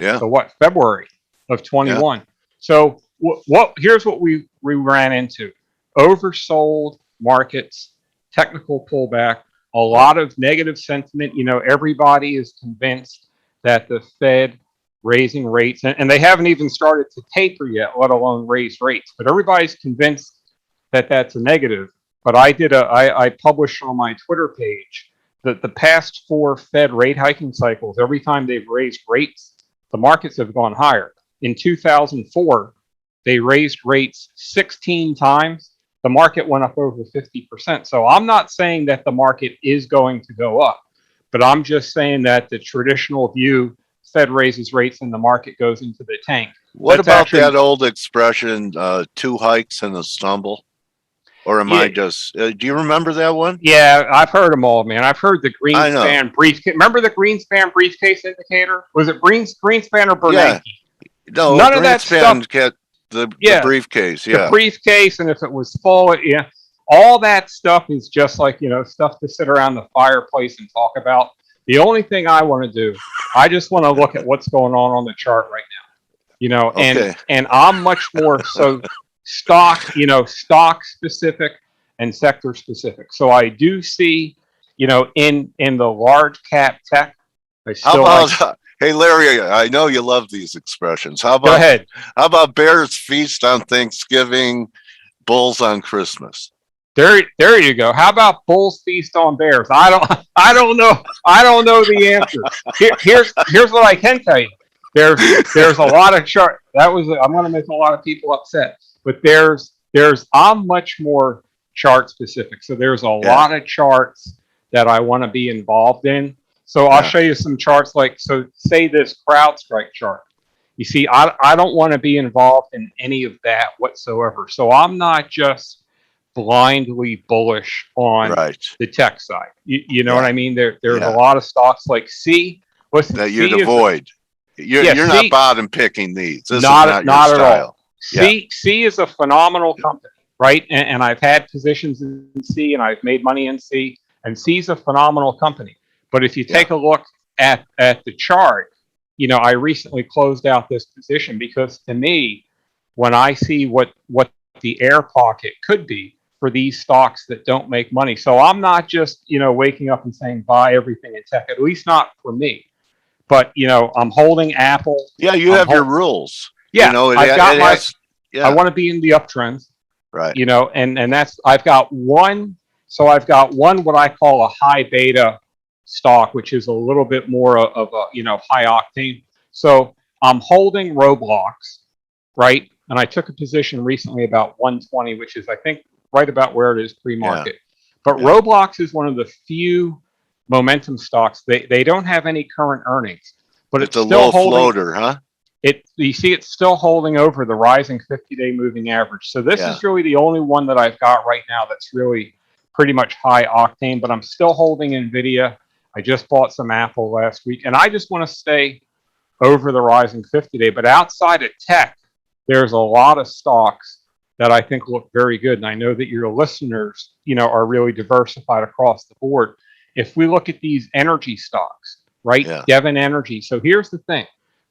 February of 21. Yeah. So here's what we ran into. Oversold markets, technical pullback, a lot of negative sentiment. Everybody is convinced that the Fed raising rates, and they haven't even started to taper yet, let alone raise rates. But everybody's convinced that that's a negative. But I published on my Twitter page that the past 4 Fed rate hiking cycles, every time they've raised rates, the markets have gone higher. In 2004, they raised rates 16 times. The market went up over 50%. So I'm not saying that the market is going to go up, but I'm just saying that the traditional view, Fed raises rates and the market goes into the tank. What about that old expression, 2 hikes and a stumble? Or am I just, do you remember that one? Yeah, I've heard them all, man. I've heard the Greenspan briefcase. Remember the Greenspan briefcase indicator? Was it Greenspan or Bernanke? Yeah. No, none of that stuff. The briefcase, the briefcase, and if it was full, all that stuff is just like stuff to sit around the fireplace and talk about. The only thing I want to do, I just want to look at what's going on the chart right now. And I'm much more so stock specific and sector specific. So I do see, in the large cap tech, I still Hey, Larry, I know you love these expressions. Go ahead. How about bears feast on Thanksgiving, bulls on Christmas? There you go. How about bulls feast on bears? I don't know. I don't know the answer. Here's what I can tell you. There's a lot of chart. I'm going to make a lot of people upset, but I'm much more chart specific. So there's a lot of charts that I want to be involved in. So I'll show you some charts say this CrowdStrike chart. You see, I don't want to be involved in any of that whatsoever. So I'm not just blindly bullish on the tech side. You know what I mean? There's a lot of stocks like C. Listen, that you'd avoid. You're not bottom picking these. This not is not your at style. all. C is a phenomenal company, right? And I've had positions in C, and I've made money in C, and C is a phenomenal company. But if you take a look at the chart, I recently closed out this position because to me, when I see what the air pocket could be for these stocks that don't make money. So I'm not just, waking up and saying buy everything in tech, at least not for me. But, I'm holding Apple. Yeah, you have your rules. Yeah, I've got I want to be in the uptrends. Right. And that's, I've got one what I call a high beta stock, which is a little bit more of a high octane. So I'm holding Roblox, right? And I took a position recently about 120, which is I think right about where it is pre-market. But Roblox is one of the few momentum stocks. They don't have any current earnings, but it's a still low holding, floater, huh? You see, it's still holding over the rising 50-day moving average. So this is really the only one that I've got right now that's really pretty much high octane. But I'm still holding Nvidia. I just bought some Apple last week, and I just want to stay over the rising 50-day. But outside of tech, there's a lot of stocks that I think look very good. And I know that your listeners, are really diversified across the board. If we look at these energy stocks, right? Yeah. Devon Energy. So here's the thing.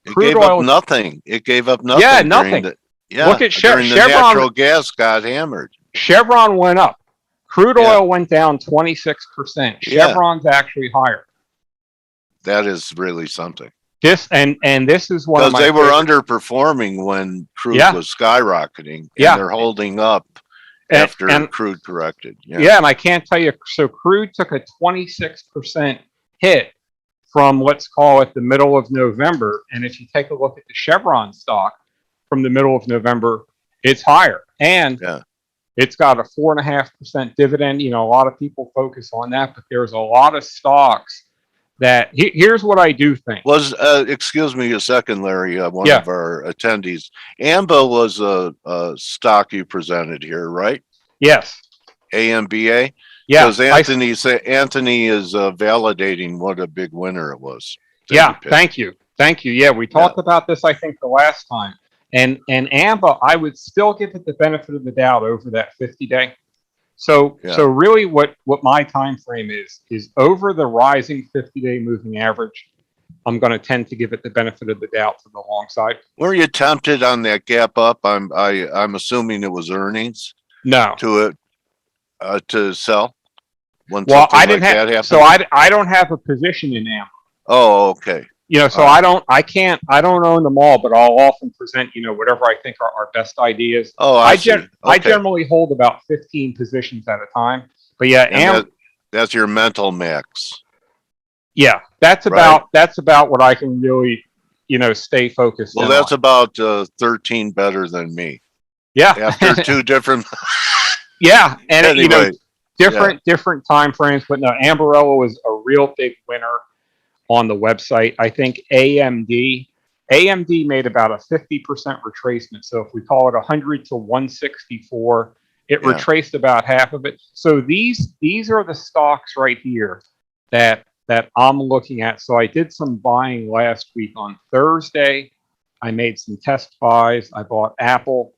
It gave up nothing. It gave up nothing. Yeah, nothing. Look at during the Chevron. Natural gas got hammered. Chevron went up. Crude oil went down 26%. Chevron's actually higher. That is really something. This and this is one of my because they were underperforming when crude was skyrocketing, and they're holding up after crude corrected. Yeah, and I can't tell you. So crude took a 26% hit from, let's call it, the middle of November, and if you take a look at the Chevron stock from the middle of November, it's higher, and it's got a 4.5% dividend. A lot of people focus on that, but there's a lot of stocks that here's what I do think. Excuse me a second, Larry, one of our attendees. AMBA was a stock you presented here, right? Yes. AMBA? Yeah. Because Anthony is validating what a big winner it was. Yeah, thank you. Yeah, we talked about this, I think, the last time. And AMBA, I would still give it the benefit of the doubt over that 50-day. So really what my time frame is over the rising 50-day moving average. I'm going to tend to give it the benefit of the doubt to the long side. Were you tempted on that gap up? I'm assuming it was earnings. No. To sell. Well, I didn't have. So I don't have a position in AMBA. Oh, okay. So I don't own them all, but I'll often present, whatever I think are our best ideas. Oh, I generally hold about 15 positions at a time. But that's your mental max. Yeah, that's about what I can really, stay focused on. Well, that's about 13 better than me. Yeah. After two different. Yeah, and anyway, different time frames, but no, Ambarella was a real big winner on the website. I think AMD made about a 50% retracement. So if we call it 100 to 164, it retraced about half of it. So these are the stocks right here that I'm looking at. So I did some buying last week on Thursday. I made some test buys. I bought Apple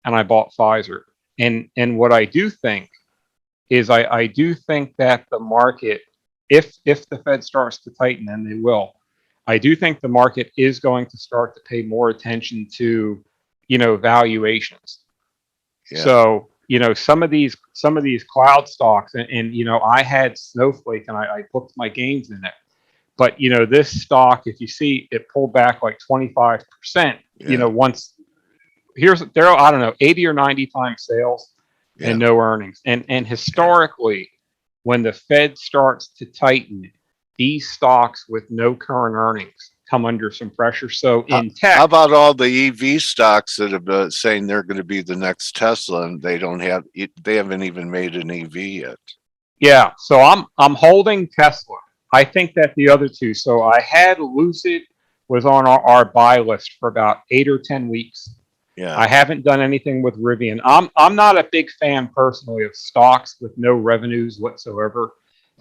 and I bought Pfizer. And what I do think is I do think that the market, if the Fed starts to tighten, and they will, I do think the market is going to start to pay more attention to, valuations. Yeah. So, some of these cloud stocks, and I had Snowflake and I booked my gains in it. But, this stock, if you see, it pulled back like 25%, once there are, I don't know, 80 or 90 times sales and no earnings. And historically, when the Fed starts to tighten, these stocks with no current earnings come under some pressure. So in tech, how about all the EV stocks that have been saying they're going to be the next Tesla, and they haven't even made an EV yet. Yeah, so I'm holding Tesla. I think that the other two. So I had Lucid was on our buy list for about 8 or 10 weeks. Yeah. I haven't done anything with Rivian. I'm not a big fan personally of stocks with no revenues whatsoever.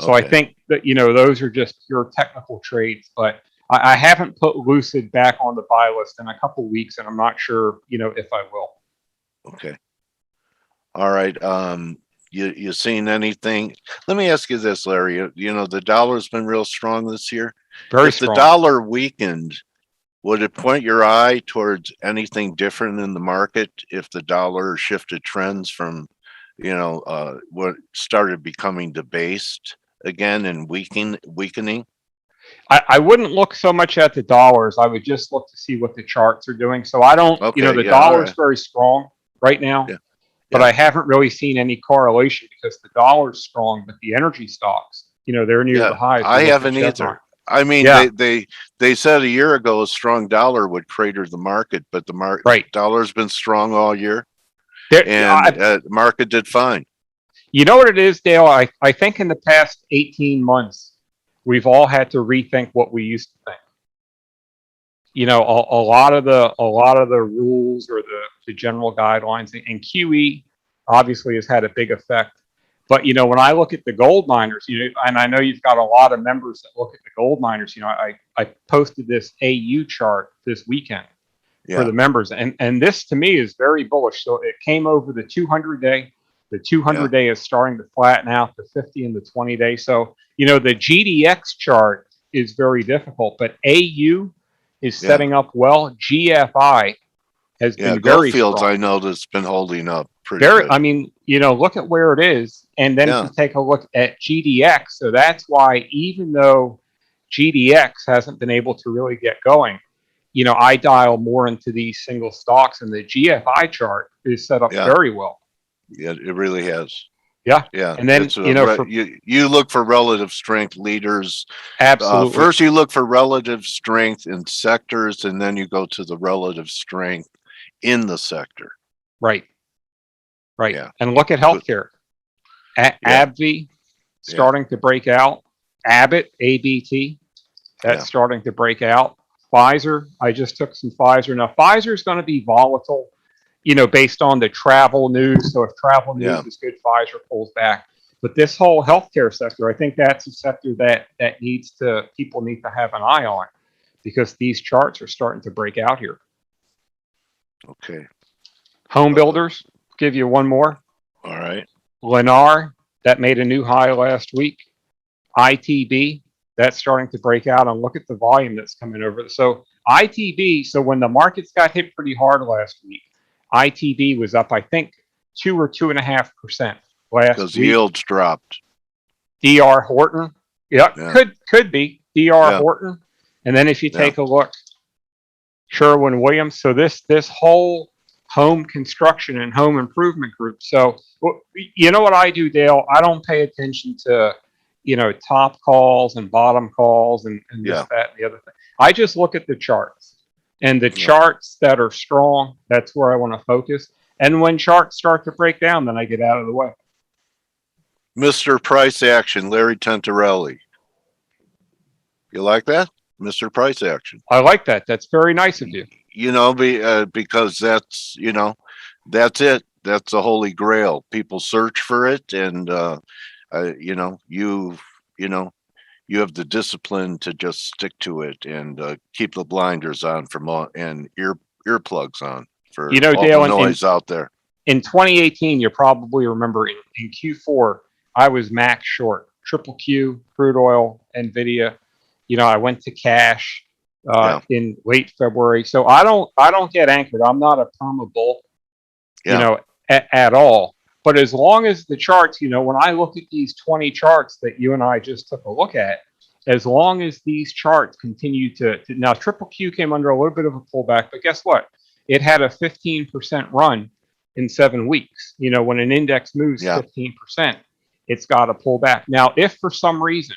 So I think that, those are just pure technical trades, but I haven't put Lucid back on the buy list in a couple of weeks, and I'm not sure, if I will. Okay. All right. You seen anything? Let me ask you this, Larry. The dollar's been real strong this year. Very if strong. The dollar weakened, would it point your eye towards anything different in the market if the dollar shifted trends from, what started becoming debased again and weakening? I wouldn't look so much at the dollars. I would just look to see what the charts are doing. So I don't, the dollar is very strong right now, but I haven't really seen any correlation because the dollar's strong, but the energy stocks, they're near the highs. I haven't either. I mean, they said a year ago a strong dollar would crater the market, but the dollar's been strong all year, and the market did fine. You know what it is, Dale? I think in the past 18 months, we've all had to rethink what we used to think. A lot of the rules or the general guidelines, and QE obviously has had a big effect. But, you know, when I look at the gold miners, you know, and I know you've got a lot of members that look at the gold miners, you know, I posted this AU chart this weekend for the members. And this to me is very bullish. So it came over the 200-day. The 200-day is starting to flatten out, the 50 and the 20-day. So, you know, the GDX chart is very difficult, but AU is setting up well. GFI has been very Goldfields, strong. I know that's been holding up pretty good. I mean, you know, look at where it is. And then if you take a look at GDX, so that's why even though GDX hasn't been able to really get going, you know, I dial more into these single stocks, and the GFI chart is set up very well. Yeah, it really has. Yeah. Yeah. And then, you know, you look for relative strength leaders. Absolutely. First, you look for relative strength in sectors, and then you go to the relative strength in the sector. Right. Right. Yeah. And look at healthcare. AbbVie starting to break out. Abbott, ABT, that's starting to break out. Pfizer, I just took some Pfizer. Now, Pfizer is going to be volatile, you know, based on the travel news. So if travel news is good, Pfizer pulls back. But this whole healthcare sector, I think that's a sector that people need to have an eye on, because these charts are starting to break out here. Okay. Home builders, give you one more. All right. Lennar, that made a new high last week. ITB, that's starting to break out, and look at the volume that's coming over. So ITB, so when the markets got hit pretty hard last week, ITB was up, I think, 2 or 2.5% last week. Because yields dropped. DR Horton, could be DR Horton. And then if you take a look, Sherwin-Williams. So this whole home construction and home improvement group. So you know what I do, Dale? I don't pay attention to, you know, top calls and bottom calls and this, that, and the other thing. I just look at the charts, and the charts that are strong, that's where I want to focus. And when charts start to break down, then I get out of the way. Mr. Price Action, Larry Tentarelli. You like that? Mr. Price Action. I like that. That's very nice of you. You know, because that's, you know, that's it. That's the holy grail. People search for it, and you know, you have the discipline to just stick to it and keep the blinders on and earplugs on for all Dale, the noise out there. In 2018, you probably remember in Q4, I was max short, triple Q, crude oil, NVIDIA. You know, I went to cash in late February. So I don't get anchored. I'm not a perma bull, you know, at all. But as long as the charts, you know, when I look at these 20 charts that you and I just took a look at, as long as these charts continue to now, triple Q came under a little bit of a pullback, but guess what? It had a 15% run in 7 weeks. You know, when an index moves 15%, it's got to pull back. Now, if for some reason,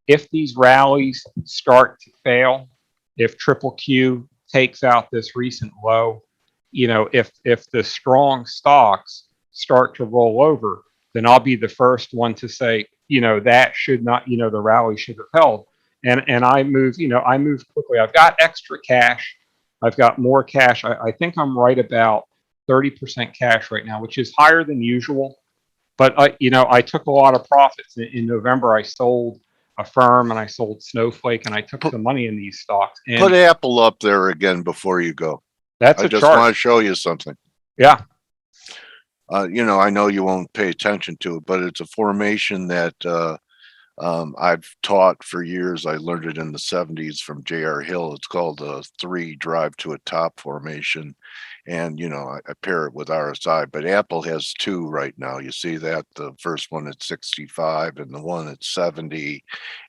if these rallies start to fail, if triple Q takes out this recent low, you know, if the strong stocks start to roll over, then I'll be the first one to say, you know, that should not, you know, the rally should have held. And I move, you know, I move quickly. I've got extra cash. I've got more cash. I think I'm right about 30% cash right now, which is higher than usual. But, you know, I took a lot of profits. In November, I sold a firm and I sold Snowflake, and I took some money in these stocks. And put Apple up there again before you go. That's I a just chart. want to show you something. Yeah. You know, I know you won't pay attention to it, but it's a formation that I've taught for years. I learned it in the 70s from J.R. Hill. It's called the 3 drive to a top formation. And, you know, I pair it with RSI, but Apple has 2 right now. You see that the first one at 65 and the one at 70,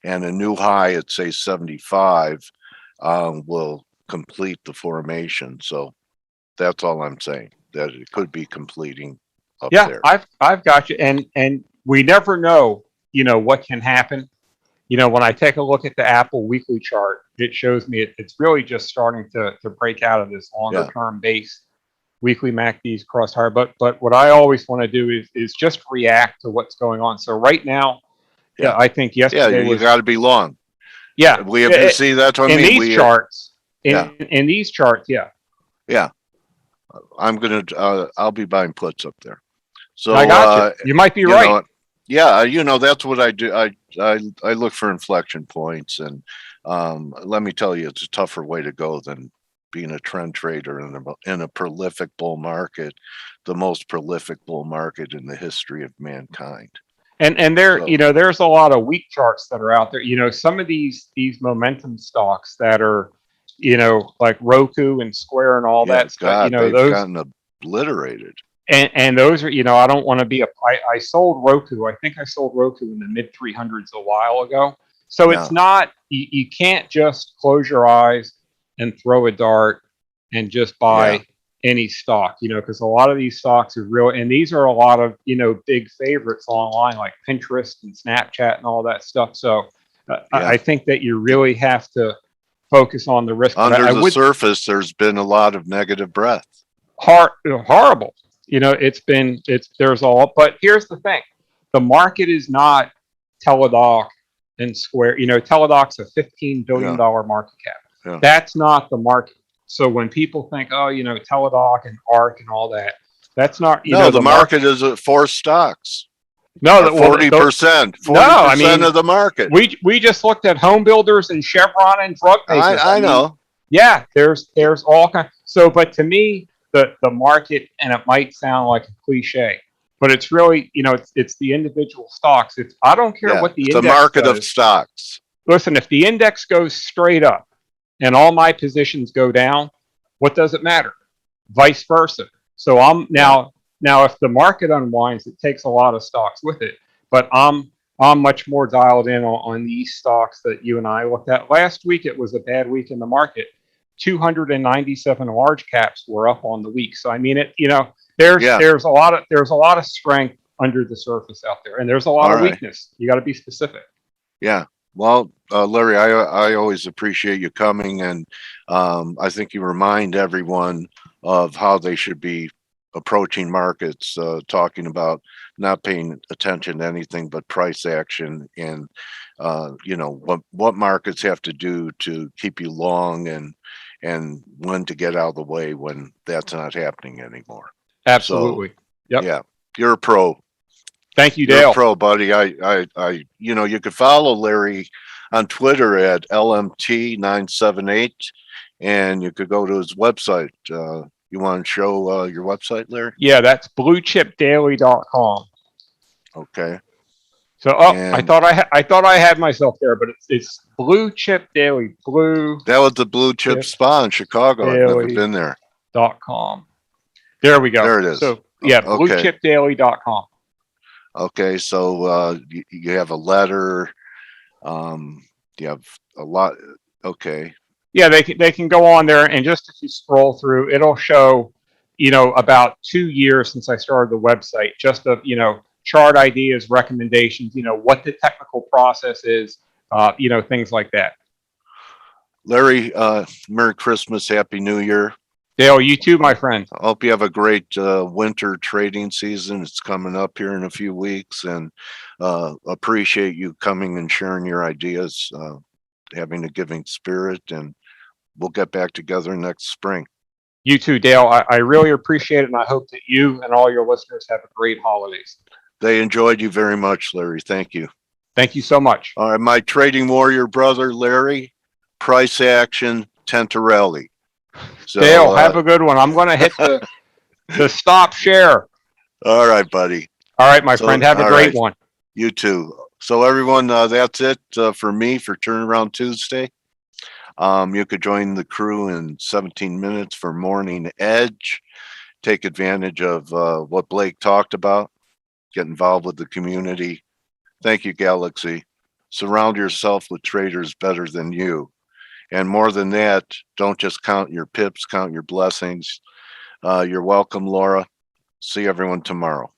and a new high at, say, 75 will complete the formation. So that's all I'm saying, that it could be completing up there. I've got you. And we never know, you know, what can happen. You know, when I take a look at the Apple weekly chart, it shows me it's really just starting to break out of this longer term base. Weekly MACD's crossed higher, but what I always want to do is just react to what's going on. So right now, I think yesterday you got to be long. Yeah, we have to see that's what I mean. These charts. In these charts, I'm gonna I'll be buying puts up there. So I got you. You might be right. Yeah, that's what I do. I look for inflection points, and let me tell you, it's a tougher way to go than being a trend trader in a prolific bull market, the most prolific bull market in the history of mankind. And there, So, there's a lot of weak charts that are out there. Some of these momentum stocks that are, like Roku and Square and all yeah, that stuff. God, they've Those gotten obliterated. and those are, I don't want to be I sold Roku. I think I sold Roku in the mid 300s a while ago. So Yeah. it's not, you can't just close your eyes and throw a dart and just buy any stock, because a lot of these stocks are real, and these are a lot of, big favorites online like Pinterest and Snapchat and all that stuff. So I think that you really have to focus on the risk. Under the surface, there's been a lot of negative breath. Horrible. There's all, but here's the thing. The market is not Teladoc and Square. Teladoc's a $15 billion market cap. Yeah. That's not the market. So when people think, oh, Teladoc and ARK and all that, that's not, the market is at 4 stocks. No, 40%. 40% of the market. We just looked at home builders and Chevron and drug makers. I know. Yeah, there's all kinds. So, but to me, the market, and it might sound like a cliche, but it's really, it's the individual stocks. I don't care what the index the market does. of stocks. Listen, if the index goes straight up and all my positions go down, what does it matter? Vice versa. So I'm now if the market unwinds, it takes a lot of stocks with it. But I'm much more dialed in on these stocks that you and I looked at. Last week, it was a bad week in the market. 297 large caps were up on the week. So I mean, there's a lot of strength under the surface out there, and there's a lot of weakness. You got to be specific. Yeah. Well, Larry, I always appreciate you coming, and I think you remind everyone of how they should be approaching markets, talking about not paying attention to anything but price action, and what markets have to do to keep you long, and when to get out of the way when that's not happening anymore. Absolutely. So, yep. Yeah, you're a pro. Thank you, Dale. You're a pro, buddy. You could follow Larry on Twitter at LMT978, and you could go to his website. You want to show your website, Larry? Yeah, that's bluechipdaily.com. Okay. So, I thought I had myself there, but it's Blue Chip Daily. That was the Blue Chip Spa in Chicago. I've never been there. .com. There we go. There it is. So yeah, bluechipdaily.com. Okay, so you have a letter. You have a lot. Okay. Yeah, they can go on there, and just if you scroll through, it'll show, about 2 years since I started the website. Just chart ideas, recommendations. What the technical process is. Things like that. Larry, Merry Christmas, Happy New Year. Dale, you too, my friend. I hope you have a great winter trading season. It's coming up here in a few weeks, and appreciate you coming and sharing your ideas, having a giving spirit, and we'll get back together next spring. You too, Dale. I really appreciate it, and I hope that you and all your listeners have a great holidays. They enjoyed you very much, Larry. Thank you. Thank you so much. All right, my trading warrior brother, Larry, price action, Tentarelli. So, Dale, have a good one. I'm going to hit the stop share. All right, buddy. All right, my friend. Have a great one. You too. So everyone, that's it for me for Turnaround Tuesday. You could join the crew in 17 minutes for Morning Edge. Take advantage of what Blake talked about. Get involved with the community. Thank you, Galaxy. Surround yourself with traders better than you. And more than that, don't just count your pips, count your blessings. You're welcome, Laura. See everyone tomorrow.